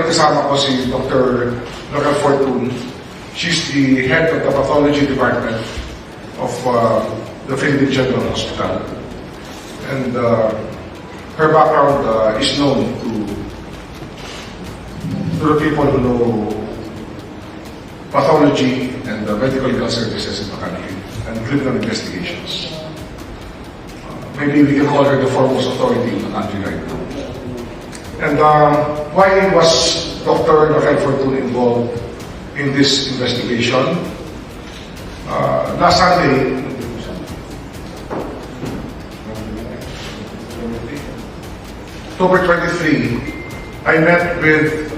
Kasama ko si Dr. RAQUEL Fortun. She's the head of the pathology department of the Philippine General Hospital. And her background is known to the people who know pathology and medical legal services in the country and criminal investigations. Maybe we can call her the foremost authority in the country right now. And why was Dr. RAQUEL Fortun involved in this investigation? Last Sunday, October 23, I met with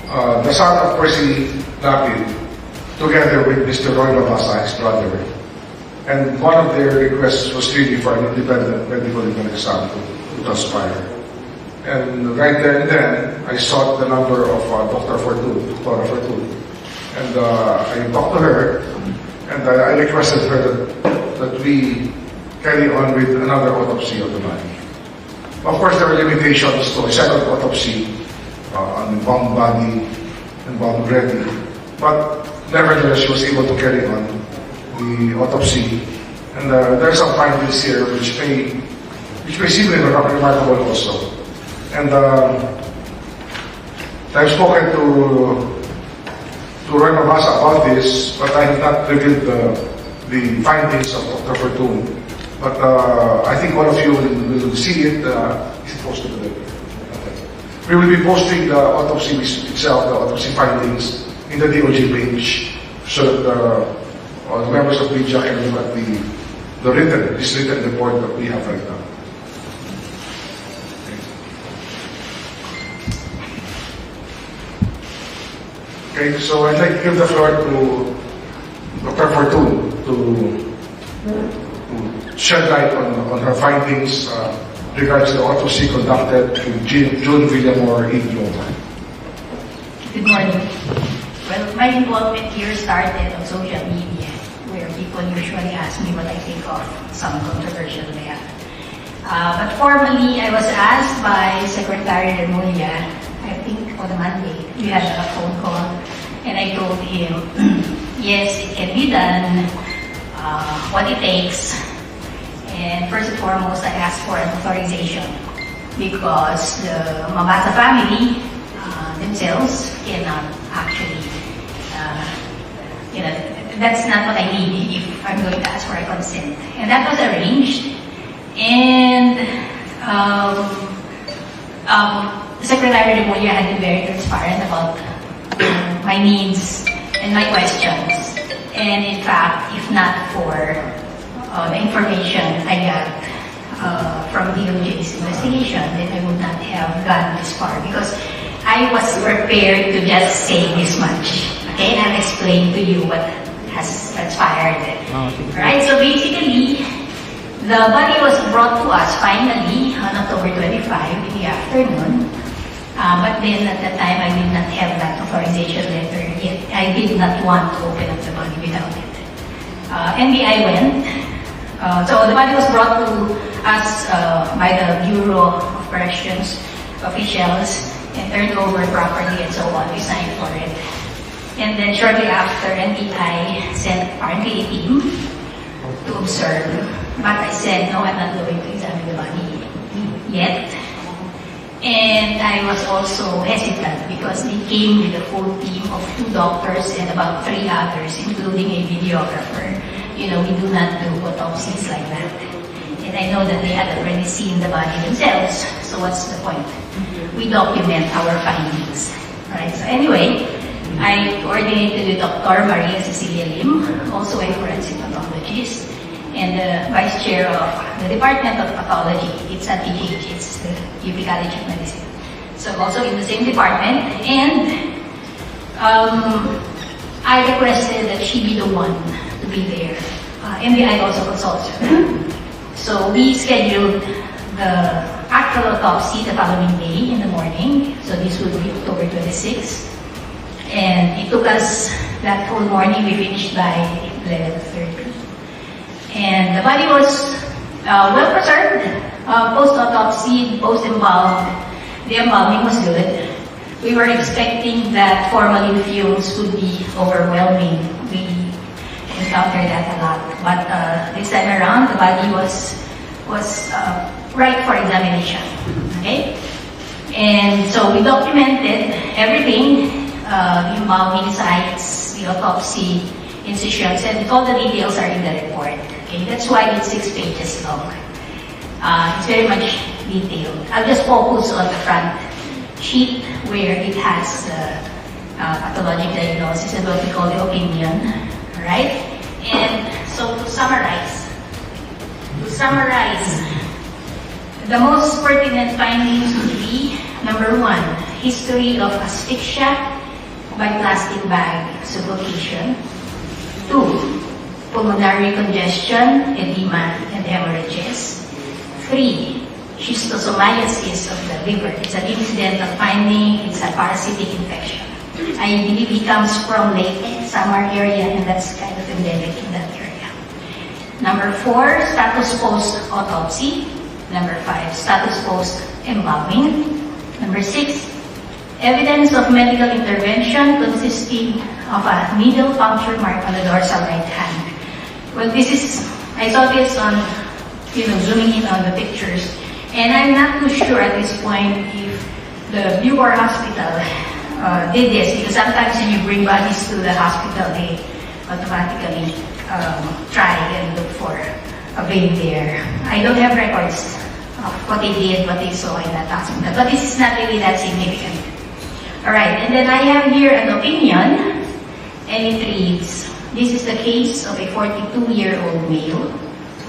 the son of PERCY LAPID together with Mr. LUMABAS, his brother. And one of their requests was really for an independent medical exam to transpire. And right there and then, I sought the number of Dr. Fortun, Dr. Fortun. And I talked to her, and I requested her that we carry on with another autopsy of the body. Of course, there were limitations to a second autopsy on bound body and bound ready. But nevertheless, she was able to carry on the autopsy. And there are some findings here which may seem remarkable also. And I've spoken to LUMABAS about this, but I have not revealed the findings of Dr. Fortun. But I think all of you will see it. Is it posted today? Okay. We will be posting the autopsy itself, the autopsy findings, in the DOJ page, so that all the members of media can look at this written report that we have right now. Okay, so I'd like to give the floor to Dr. Fortun to shed light on her findings regards to the autopsy conducted in June Villamor in Loma. Good morning. Well, my involvement here started on social media, where people usually ask me what I think of some controversial there. But formally, I was asked by Secretary Remulla, I think on a Monday, we had a phone call, and I told him, yes, it can be done, what it takes. And first and foremost, I asked for an authorization because the Mabasa family themselves cannot actually, that's not what I need if I'm going to ask for a consent. And that was arranged. And Secretary Remulla had been very transparent about my needs and my questions. And in fact, if not for the information I got from DOJ's investigation, then I would not have gone this far because I was prepared to just say this much. Okay, and I'll explain to you what has transpired. Right, so basically, the body was brought to us finally on October 25 in the afternoon. But then at that time, I did not have that authorization letter yet. I did not want to open up the body without it. NBI went. So the body was brought to us by the Bureau of Corrections officials and turned over properly and so on. We signed for it. And then shortly after, NBI sent apparently a team to observe. But I said, no, I'm not going to examine the body yet. And I was also hesitant because they came with a full team of 2 doctors and about 3 others, including a videographer. You know, we do not do autopsies like that. And I know that they had already seen the body themselves, so what's the point? We document our findings. Right? So anyway, I coordinated with Dr. Maria Cecilia Lim, also a forensic pathologist, and the vice chair of the Department of Pathology. It's at PECH, it's the UP College of Medicine. So also in the same department, and I requested that she be the one to be there. MBI also consults her. So we scheduled the actual autopsy the following day in the morning. So this would be October 26. And it took us that whole morning. We finished by 11:30. And the body was well preserved. Post-autopsy, post-embalmed. The embalming was good. We were expecting that formalin fumes would be overwhelming. We encountered that a lot. But this time around, the body was right for examination. Okay? And so we documented everything, the embalming sites, the autopsy, incisions, and all the details are in the report. Okay? That's why it's 6 pages long. It's very much detailed. I'll just focus on the front sheet where it has pathologic diagnosis and what we call the opinion. Alright? And so to summarize, the most pertinent findings would be, number 1, history of asphyxia by plastic bag suffocation. 2, pulmonary congestion, edema, and hemorrhages. 3, schistosomiasis of the liver. It's an incidental finding. It's a parasitic infection. I believe it comes from Leyte, Samar area, and that's kind of endemic in that area. Number 4, status post-autopsy. Number 5, status post-embalming. Number 6, evidence of medical intervention consisting of a needle puncture mark on the dorsal right hand. Well, I saw this on, zooming in on the pictures. And I'm not too sure at this point if the Bucor Hospital did this, because sometimes when you bring bodies to the hospital, they automatically try and look for a vein there. I don't have records of what they did, what they saw in that hospital, but this is not really that significant. Alright, and then I have here an opinion, and it reads, this is the case of a 42-year-old male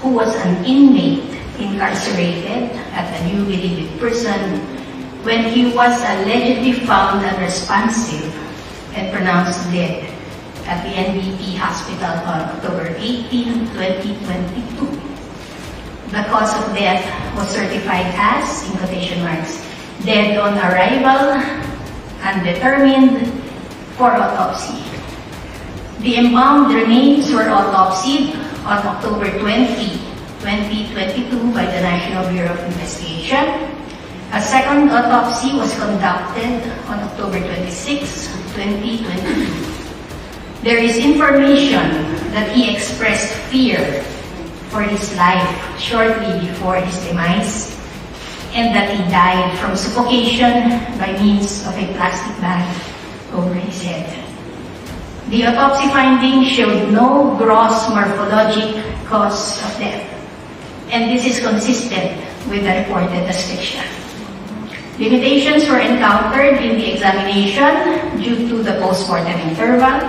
who was an inmate incarcerated at a newly living prison when he was allegedly found unresponsive and pronounced dead at the NBP hospital on October 18, 2022. The cause of death was certified as, in quotation marks, dead on arrival, undetermined, for autopsy. The embalmed remains were autopsied on October 20, 2022 by the National Bureau of Investigation. A second autopsy was conducted on October 26, 2022. There is information that he expressed fear for his life shortly before his demise, and that he died from suffocation by means of a plastic bag over his head. The autopsy findings showed no gross morphologic cause of death, and this is consistent with the reported asphyxia. Limitations were encountered in the examination due to the postmortem interval,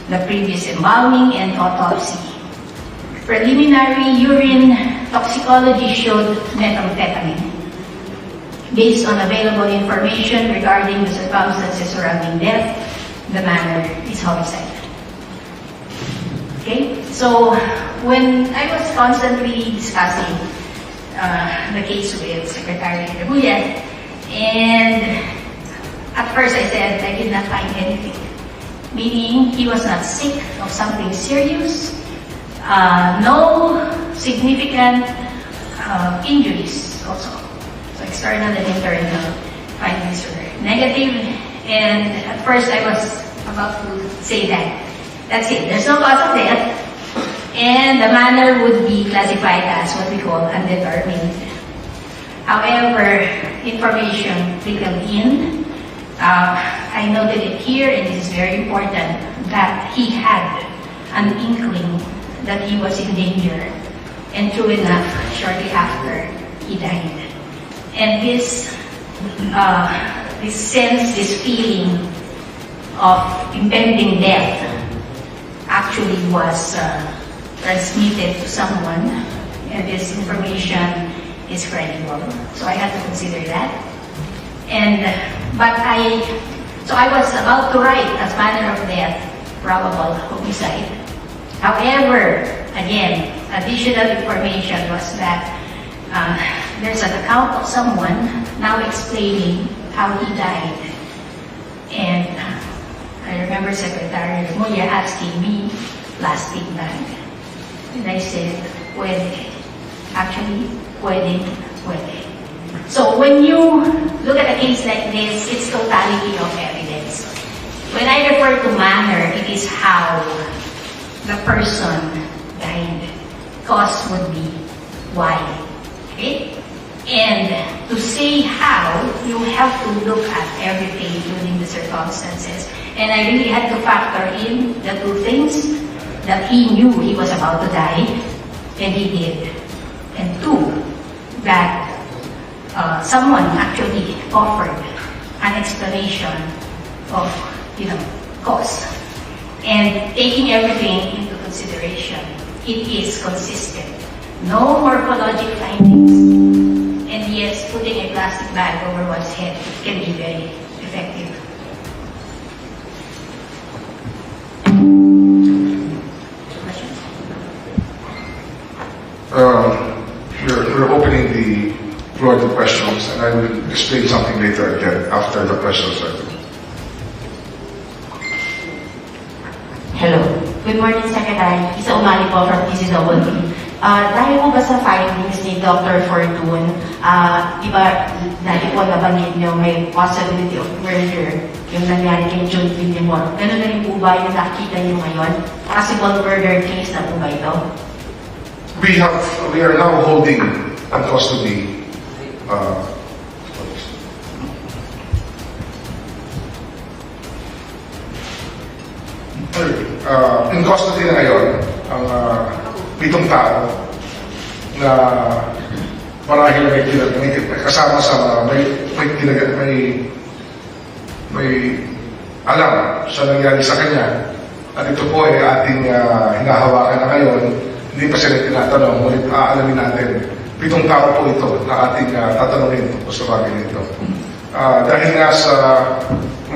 the previous embalming, and autopsy. Preliminary urine toxicology showed methamphetamine. Based on available information regarding the circumstances surrounding death, the manner is homicide. Okay, so when I was constantly discussing the case with Secretary Rebulla, and at first I said I did not find anything, meaning he was not sick of something serious, no significant injuries also. So external and internal findings were negative, and at first I was about to say that that's it, there's no cause of death, and the manner would be classified as what we call undetermined. However, information trickled in. I noted it here, and it is very important, that he had an inkling that he was in danger, and true enough, shortly after, he died. And this sense, this feeling of impending death actually was transmitted to someone, and this information is credible. So I had to consider that. So I was about to write as manner of death, probable homicide. However, again, additional information was that there's an account of someone now explaining how he died. And I remember Secretary Rebulla asking me, plastic bag. And I said, puede. Actually, puede. So when you look at a case like this, it's totality of evidence. When I refer to manner, it is how the person died. Cause would be why. Okay? And to say how, you have to look at everything, including the circumstances. And I really had to factor in the two things, that he knew he was about to die, and he did. And two, that someone actually offered an explanation of, cause. And taking everything into consideration, it is consistent. No morphologic findings. And yes, putting a plastic bag over one's head can be very effective. Questions? We're opening the floor to questions, and I will explain something later again after the questions are due. Hello. Good morning, Secretary. Isa Umali po from PCWD. Dahil po ba sa findings ni Dr. Fortun, di ba, dati po nabanggit nyo may possibility of murder yung nangyari kay June Villamor. Ganun na rin po ba yung nakita nyo ngayon? Possible murder case na po ba ito? We are now holding on custody in custody na ngayon ang 7 tao na marahil may kasama sa may alam sa nangyari sa kanya, at ito po ay ating hinahawakan na ngayon. Hindi pa sila tinatanong, ngunit aalamin natin 7 tao po ito na ating tatanungin po sa bagay nito. Dahil nga sa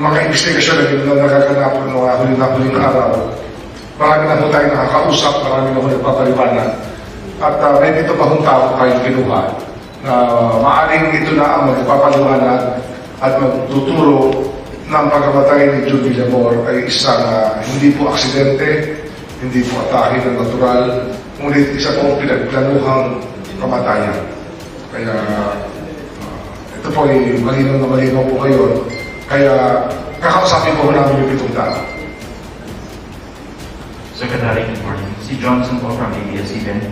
mga investigasyon na nagaganap ng huling araw, marami na po tayo nakakausap, marami na po nagpapaliwanag. At may dito pa hong tao tayong kinuha na maaaring ito na ang magpapaliwanag at magtuturo ng pagkamatay ni June Villamor ay isang hindi po aksidente, hindi po atake ng natural, ngunit isa po pinagplanuhang kamatayan. Kaya ito po ay malinaw na malinaw po ngayon. Kaya kakausapin po namin yung 7 tao. Secretary, good morning. Si Johnson po from ABS-CBN.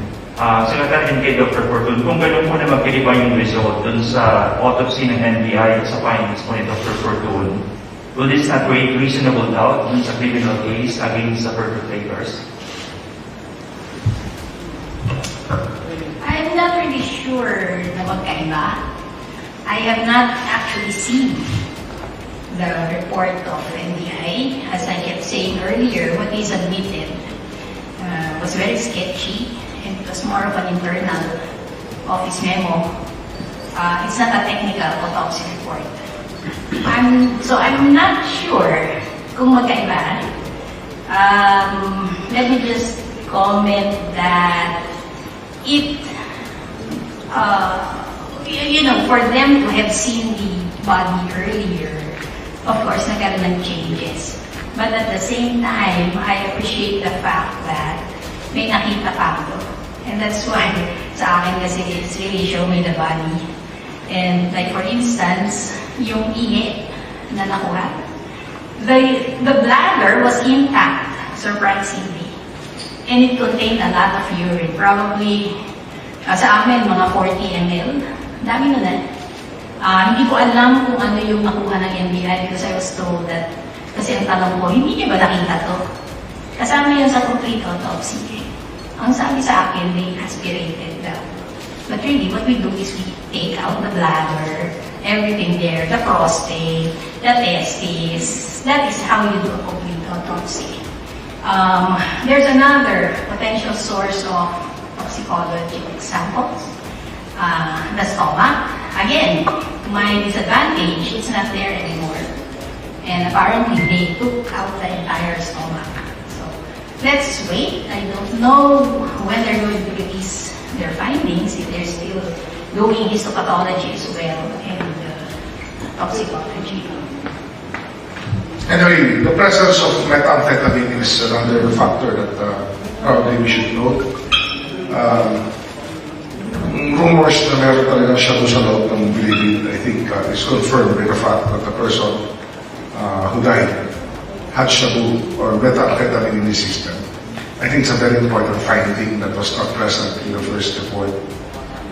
Secretary and kay Dr. Fortun, kung gano'n po na magkaiba yung result dun sa autopsy ng NBI at sa findings po ni Dr. Fortun, will this not create reasonable doubt dun sa criminal case against the perpetrators? I'm not really sure na magkaiba. I have not actually seen the report of NBI. As I kept saying earlier, what is admitted was very sketchy, and it was more of an internal office memo. It's not a technical autopsy report. I'm not sure kung magkaiba. Let me just comment that it, for them to have seen the body earlier, of course, nagkaroon ng changes. But at the same time, I appreciate the fact that may nakita pa ako. And that's why sa akin kasi it's really show me the body. And like for instance, yung ihi na nakuha. The bladder was intact, surprisingly. And it contained a lot of urine. Probably, sa amin, mga 40 ml. Dami na na. Hindi ko alam kung ano yung nakuha ng NBI because I was told that, kasi ang tanong ko, hindi niya ba nakita to? Kasama yun sa complete autopsy. Ang sabi sa akin, they aspirated daw. But really, what we do is we take out the bladder, everything there, the prostate, the testes. That is how you do a complete autopsy. There's another potential source of toxicology samples. The stomach. Again, my disadvantage, it's not there anymore. And apparently, they took out the entire stomach. So, let's wait. I don't know when they're going to release their findings, if they're still doing histopathology as well, and toxicology. Anyway, the presence of methamphetamine is another factor that probably we should note. rumors na meron talaga siya doon sa loob ng bilibid, I think is confirmed by the fact that the person who died had shabu or methamphetamine in his system. I think it's a very important finding that was not present in the first report.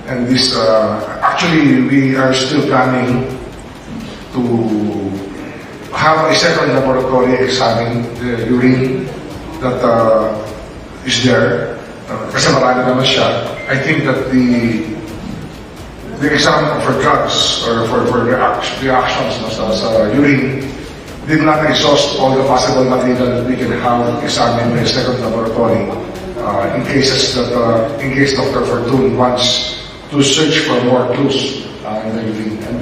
And this, actually, we are still planning to have a second laboratory examine the urine that is there. Kasi marami naman siya. I think that the exam for drugs or for reactions sa urine did not exhaust all the possible material that we can have examined by a second laboratory in cases that, in case Dr. Fortun wants to search for more clues in the urine. And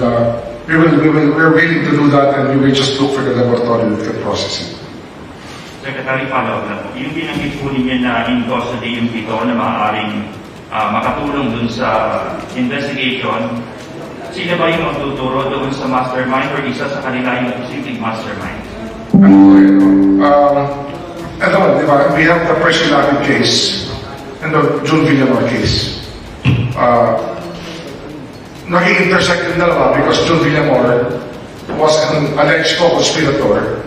we're willing to do that, and we will just look for the laboratory that can process it. Secretary, follow-up na po. Yung binanggit po ninyo na in custody yung pito na maaaring makatulong dun sa investigation, sino ba yung magtuturo doon sa mastermind or isa sa kanila yung posibleng mastermind? Di ba? We have the PERCY LAPID case and the June Villamor case. Nag-intersect yung dalawa because June Villamor was an alleged co-conspirator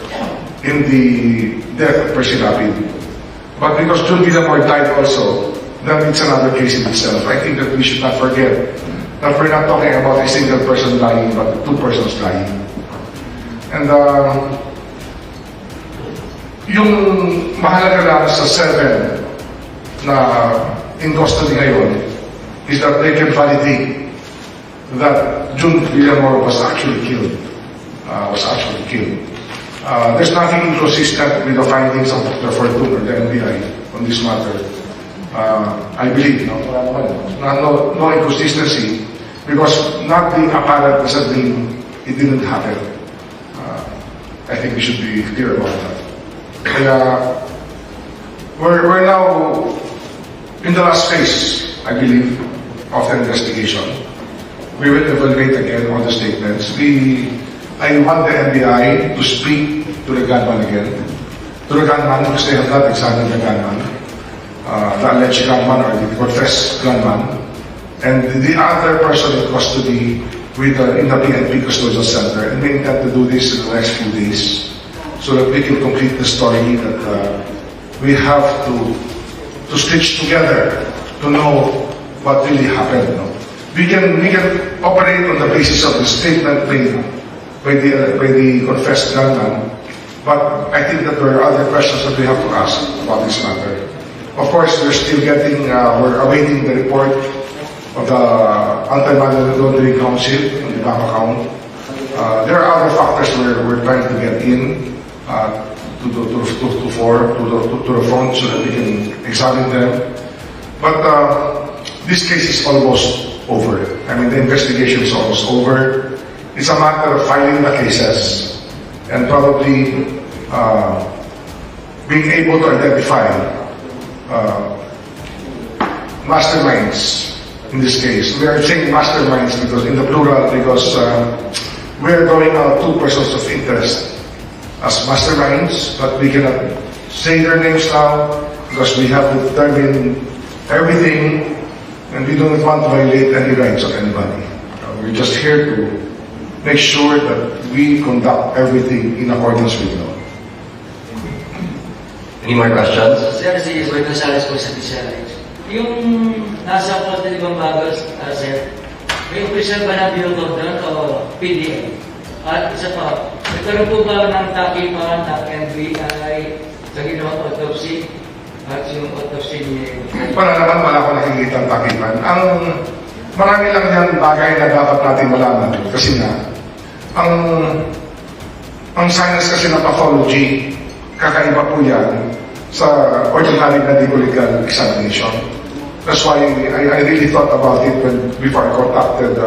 in the death of PERCY LAPID. But because June Villamor died also, then it's another case in itself. I think that we should not forget that we're not talking about a single person dying, but two persons dying. And yung mahalaga lang sa 7 na in custody ngayon is that they can validate that June Villamor was actually killed. There's nothing inconsistent with the findings of Dr. Fortun or the NBI on this matter. I believe no inconsistency because not the apparent doesn't mean it didn't happen. I think we should be clear about that. We're now in the last phase, I believe, of the investigation. We will evaluate again all the statements. I want the NBI to speak to the gunman again. To the gunman because they have not examined the gunman. The alleged gunman or the confessed gunman. And the other person in custody in the PNP Custodial Center. And we intend to do this in the next few days so that we can complete the story that we have to stitch together to know what really happened. No? We can operate on the basis of the statement made by the confessed gunman, but I think that there are other questions that we have to ask about this matter. Of course, we're awaiting the report of the Anti-Money Laundering Council on the bank account. There are other factors we're trying to get in to the front so that we can examine them. But this case is almost over. I mean, the investigation is almost over. It's a matter of filing the cases and probably being able to identify masterminds in this case. We are saying masterminds because in the plural because we are throwing out two persons of interest as masterminds, but we cannot say their names now because we have to determine everything and we don't want to violate any rights of anybody. We're just here to make sure that we conduct everything in accordance with law. Any more questions? Sir, si Roy Gonzalez po sa PCLH. Yung nasa Cote de Bagos, sir, may official ba na biotop doon o PDA? At isa pa, nagkaroon po ba ng takipan ng NBI sa ginawa autopsy? At yung autopsy ni... Wala naman, wala ko nakikita ang takipan. Marami lang yan bagay na dapat natin malaman. Kasi nga, ang science kasi ng pathology, kakaiba po yan sa ordinary medical legal examination. That's why I really thought about it before I contacted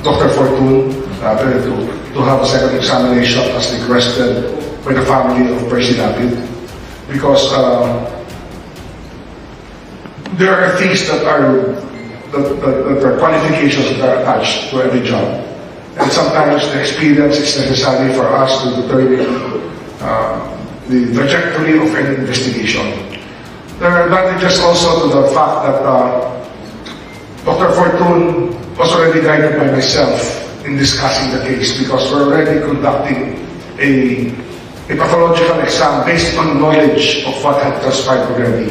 Dr. Fortun to have a second examination as requested by the family of PERCY LAPID. Because there are things that are qualifications that are attached to every job. And sometimes the experience is necessary for us to determine the trajectory of any investigation. There are advantages also to the fact that Dr. Fortun was already guided by myself in discussing the case because we're already conducting a pathological exam based on knowledge of what had transpired already.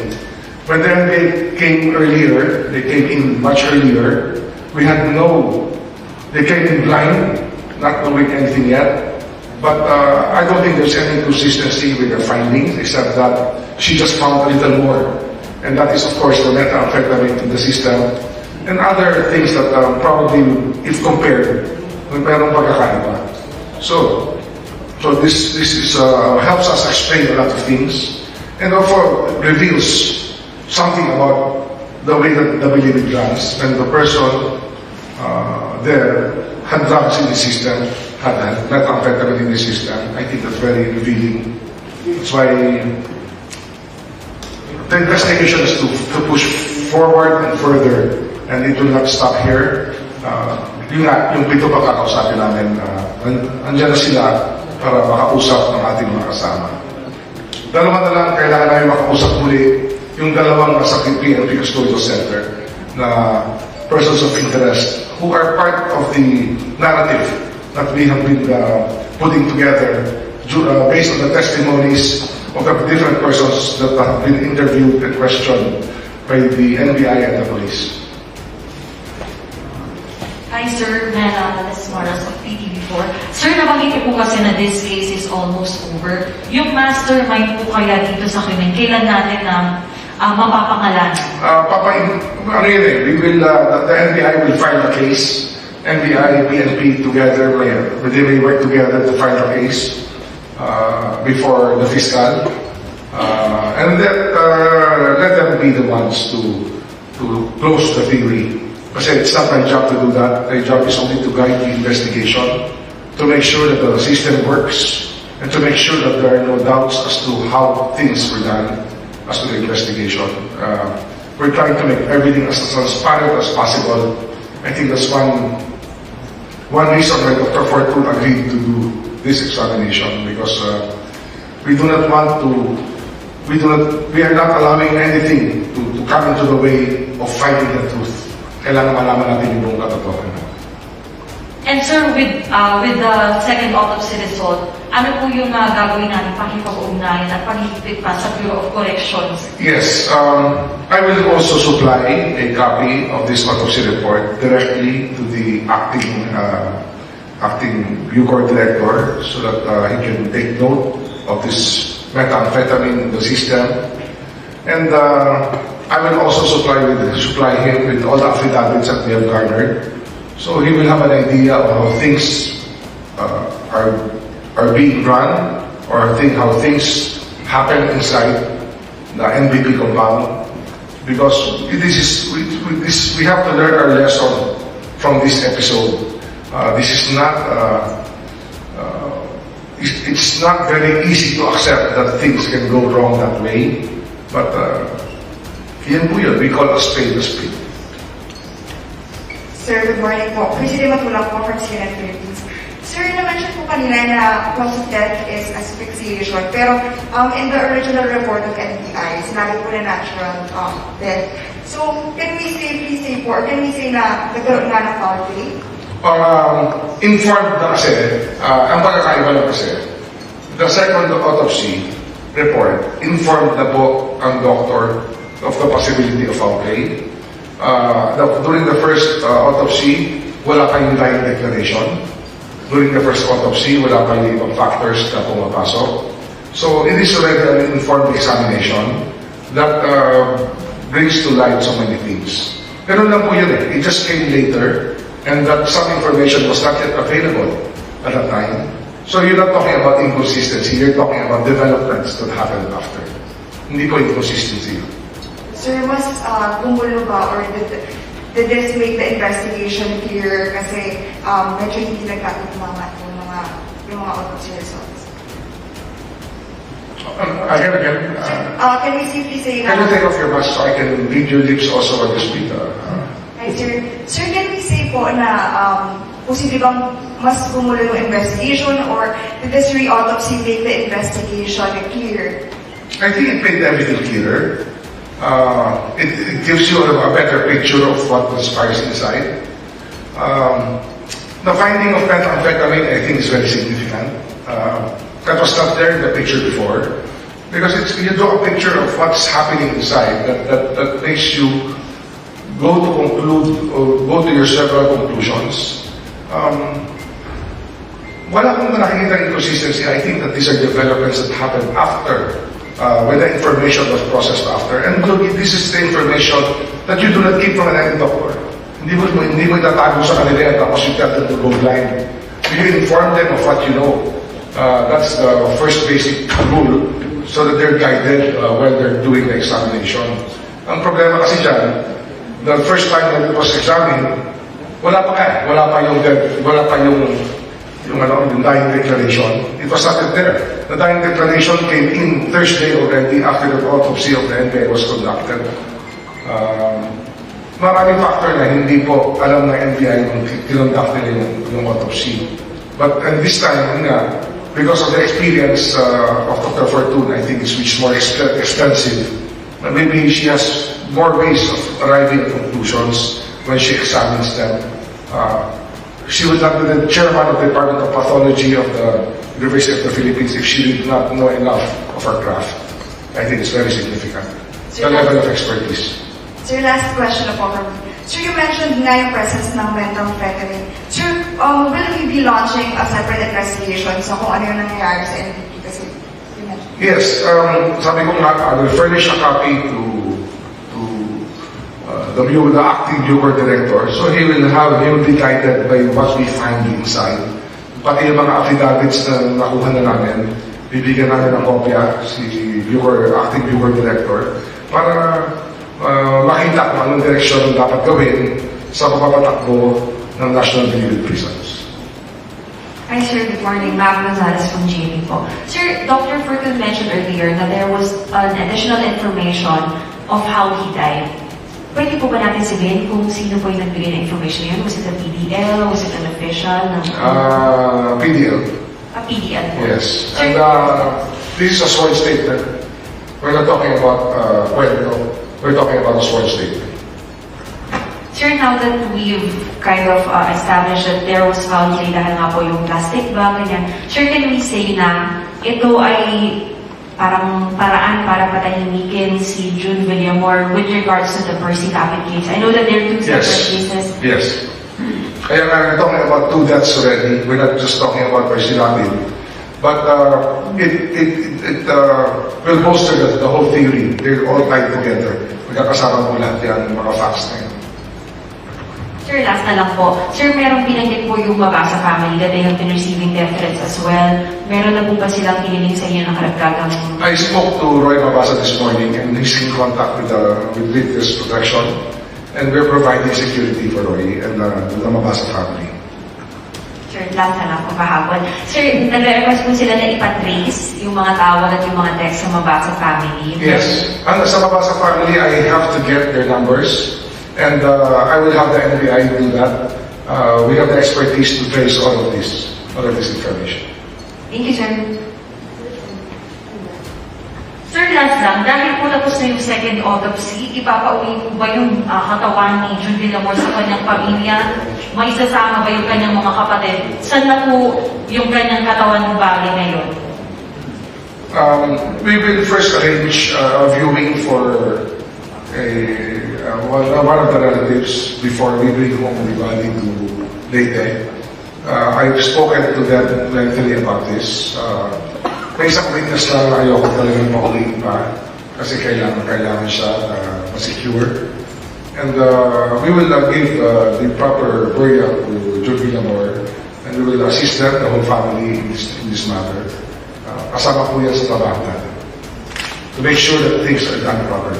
When the NBI came earlier, they came in much earlier, they came in blind, not knowing anything yet. But I don't think there's any consistency with their findings, except that she just found a little more. And that is, of course, the methamphetamine in the system and other things that probably, if compared, merong pagkakaiba. So this helps us explain a lot of things, and also reveals something about the way that the belief runs. When the person there had drugs in the system, had methamphetamine in the system, I think that's very revealing. That's why the investigation is to push forward and further, and it will not stop here. Yung pito pagkakausapin namin, andyan na sila para makausap ng ating mga kasama. Dalawa na lang, kailangan namin makausap muli yung dalawang nasa PNP Custodial Center na persons of interest who are part of the narrative that we have been putting together based on the testimonies of the different persons that have been interviewed and questioned by the NBI and the police. Hi sir, Nana, this is Maras of PTV4. Sir, nabanggit po kasi na this case is almost over. Yung mastermind po kaya dito sa krimen, kailan natin na mapapangalan? The NBI will file a case. NBI, PNP together, they may work together to file a case before the fiscal. And let them be the ones to close the theory. Kasi it's not my job to do that. My job is only to guide the investigation, to make sure that the system works, and to make sure that there are no doubts as to how things were done as to the investigation. We're trying to make everything as transparent as possible. I think that's one reason why Dr. Fortun agreed to do this examination, because we are not allowing anything to come into the way of finding the truth. Kailangan malaman natin yung buong katotohanan. And sir, with the second autopsy result, ano po yung gagawin natin pakipag-ugnayan at paghihigpit pa sa Bureau of Corrections? Yes, I will also supply a copy of this autopsy report directly to the acting Bucor director so that he can take note of this methamphetamine in the system. And I will also supply him with all the affidavits that we have garnered, so he will have an idea of how things are being run, or how things happen inside the NBP compound. Because we have to learn our lesson from this episode. This is not. It's not very easy to accept that things can go wrong that way, but. Yan po yun. We call a spade a spade. Sir, good morning po. President Matulak po from CNN Philippines. Sir, na-mention po kanina na cause of death is asphyxiation. Pero in the original report of NBI, sinabi po na natural death. So, can we safely say po, or can we say na nagkaroon nga ng foul play? Informed na kasi, ang pagkakaiba lang kasi, the second autopsy report, informed na po ang doctor of the possibility of foul play. During the first autopsy, wala kayong lying declaration. During the first autopsy, wala kayong ibang factors na pumapasok. So it is already an informed examination that brings to light so many things. Ganun lang po yun eh. It just came later, and that some information was not yet available at that time. So you're not talking about inconsistency, you're talking about developments that happened after. Hindi po inconsistency. Sir, mas gumulo ba, or did this make the investigation clear? Kasi medyo hindi nagkatutumangan yung mga autopsy results. Again, Can we safely say na... can you take off your mask so I can read your lips also on the speaker? Hi, sir. Sir, can we say po na posible bang mas gumulo yung investigation, or did this re-autopsy make the investigation clear? I think it made everything clearer. it gives you a better picture of what conspires inside. The finding of methamphetamine, I think, is very significant. That was not there in the picture before, because you draw a picture of what's happening inside that makes you go to conclude or go to your several conclusions. Wala akong nakikita inconsistency. I think that these are developments that happened after, when the information was processed after. And look, this is the information that you do not keep from any doctor. Hindi mo itatago sa kanila yan, tapos you tell them to go blind. You inform them of what you know. That's the first basic rule, so that they're guided when they're doing the examination. Ang problema kasi dyan, the first time that it was examined, wala pa yung dying declaration. It was not there. The dying declaration came in Thursday already after the autopsy of the NBI was conducted. Maraming factor na hindi po alam ng NBI nung kinonduct nila yung autopsy. But this time, because of the experience of Dr. Fortun, I think it's much more expensive. Maybe she has more ways of arriving at conclusions when she examines them. She would not be the chairman of the Department of Pathology of the University of the Philippines if she did not know enough of her craft. I think it's very significant. The level of expertise. Sir, last question po from me. Sir, you mentioned na yung presence ng methamphetamine. Sir, will we be launching a separate investigation sa kung ano yung nangyayari sa NPP? Kasi you mentioned. Yes, sabi ko nga, I will furnish a copy to the acting Bureau director. So he will be guided by what we find inside. Pati yung mga affidavits na nakuha na namin, bibigyan namin ng kopya si acting Bureau director para makita kung anong direksyon dapat gawin sa pagpapatakbo ng National Bureau of Prisons. Hi sir, good morning. Mac Gonzalez from JB po. Sir, Dr. Fortun mentioned earlier that there was an additional information of how he died. Pwede po ba natin sabihin kung sino po yung nagbigay ng information yun? Was it a PDL? Was it an official? PDL. A PDL po. Yes. Sir, And this is a sworn statement. We're not talking about, we're talking about a sworn statement. Sir, now that we've kind of established that there was foul play dahil nga po yung plastic bag, ganyan, sir, can we say na ito ay parang paraan para patahimikin si June Villamor with regards to the PERCY Lapid case? I know that there are two separate cases. Yes. Kaya we're talking about two deaths already. We're not just talking about PERCY Lapid. But it will bolster the whole theory. They're all tied together. Magkakasama po lahat yan, mga facts na yun. Sir, last na lang po. Sir, merong binanggit po yung Mabasa family that they have been receiving death threats as well. Meron na po ba silang hiniling sa inyo ng karagdagang? I spoke to Roy Mabasa this morning and he's in contact with Witness Protection, and we're providing security for Roy and the Mabasa family. Sir, last na lang po kahapon. Sir, nag-request po sila na ipatrace yung mga tawag at yung mga text sa Mabasa family. Yes. And sa Mabasa family, I have to get their numbers. And I will have the NBI do that. We have the expertise to trace all of this information. Thank you, sir. Sir, last lang, dahil po tapos na yung second autopsy, ipapauwi po ba yung katawan ni June Villamor sa kanyang pamilya? Maisasama ba yung kanyang mga kapatid? Saan na po yung kanyang katawan ng bagay ngayon? We will first arrange a viewing for one of the relatives before we bring home the body to Leyte. I've spoken to them lengthily about this. May isang witness lang na ayoko talagang mauliin pa kasi kailangan siya ma-secure. And we will give the proper burial to June Villamor, and we will assist them, the whole family, in this matter. Kasama po yan sa trabaho natin to make sure that things are done properly.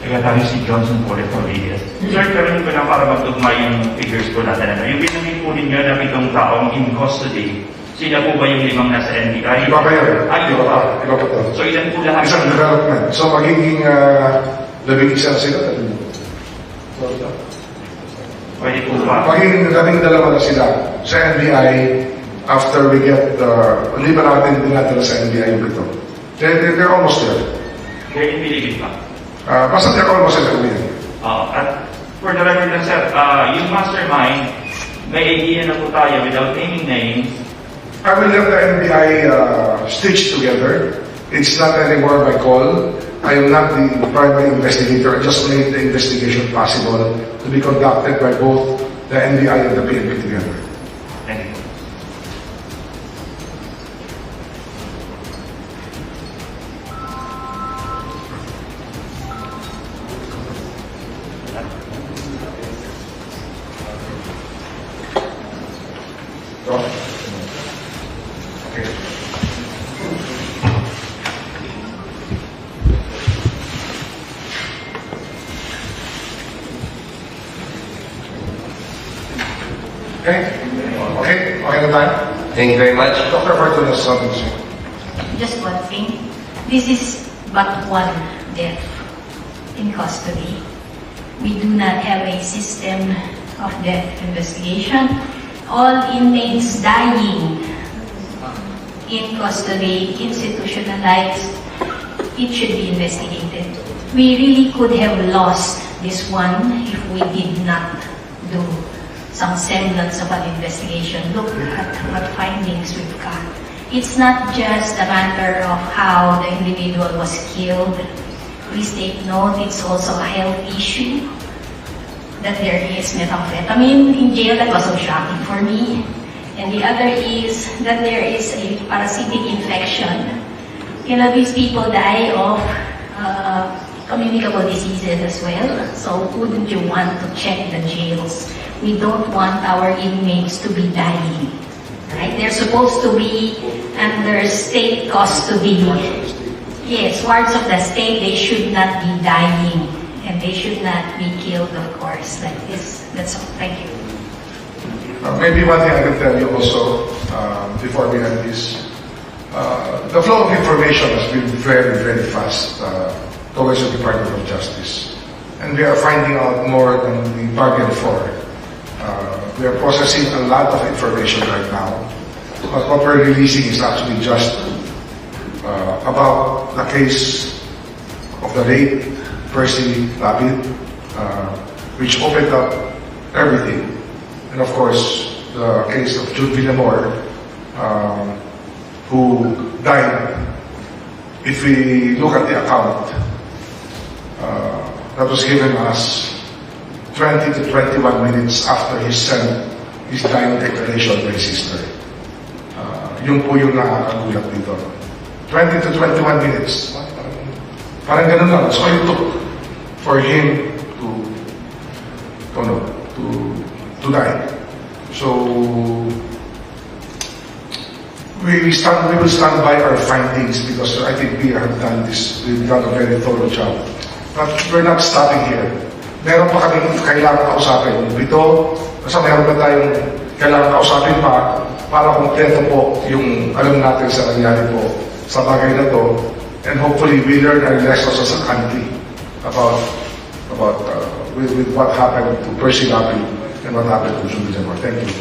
Secretary si Johnson po ulit from ABS. Sir, karoon ko na para magtugma yung figures po natin. Yung binanggit po ninyo na 7 taong in custody, sila po ba yung 5 nasa NBI? Iba pa yan. Ay, iba pa. Iba pa to. So, ilan po lahat? Isang development. So, magiging 11 sila. Pwede po ba? Magiging 12 na sila sa NBI after we get, hindi ba natin dinadala sa NBI yung ito. They're almost there. Kaya iniligid pa. Basta i-call mo sila ulit. At for the record lang, sir, yung mastermind, may idea na po tayo without naming names. I will let the NBI stitch together. It's not anymore by call. I am not the primary investigator. I just made the investigation possible to be conducted by both the NBI and the PNP together. Thank you. Okay. Okay? Okay na tayo? Thank you very much. Dr. Fortun has something to say. Just one thing. This is but one death in custody. We do not have a system of death investigation. All inmates dying in custody, institutionalized, it should be investigated. We really could have lost this one if we did not do some semblance of an investigation. Look at what findings we've got. It's not just a matter of how the individual was killed. Please take note, it's also a health issue that there is methamphetamine in jail. That was so shocking for me. And the other is that there is a parasitic infection. You know, these people die of communicable diseases as well. So wouldn't you want to check the jails? We don't want our inmates to be dying. Right? They're supposed to be under state custody. Yes, wards of the state, they should not be dying. And they should not be killed, of course, like this. That's all. Thank you. Maybe one thing I can tell you also, before we end this, the flow of information has been very, very fast towards the Department of Justice. And we are finding out more than we bargained for. We are processing a lot of information right now. But what we're releasing is actually just about the case of the late PERCY LAPID, which opened up everything. And of course, the case of Jude Villamor, who died. If we look at the account that was given us 20 to 21 minutes after he sent his dying declaration by his sister. Yun po yung nakakagulat dito. 20 to 21 minutes. Parang ganun lang. So it took for him to die. So we will stand by our findings because I think we have done this. We've done a very thorough job. But we're not stopping here. Meron pa kami kailangan kausapin. Ito, kasi meron pa tayong kailangan kausapin pa para kumpleto po yung alam natin sa nangyari po sa bagay na to. And hopefully we learn our lessons as a country about with what happened to PERCY LAPID and what happened to Jude Villamor. Thank you.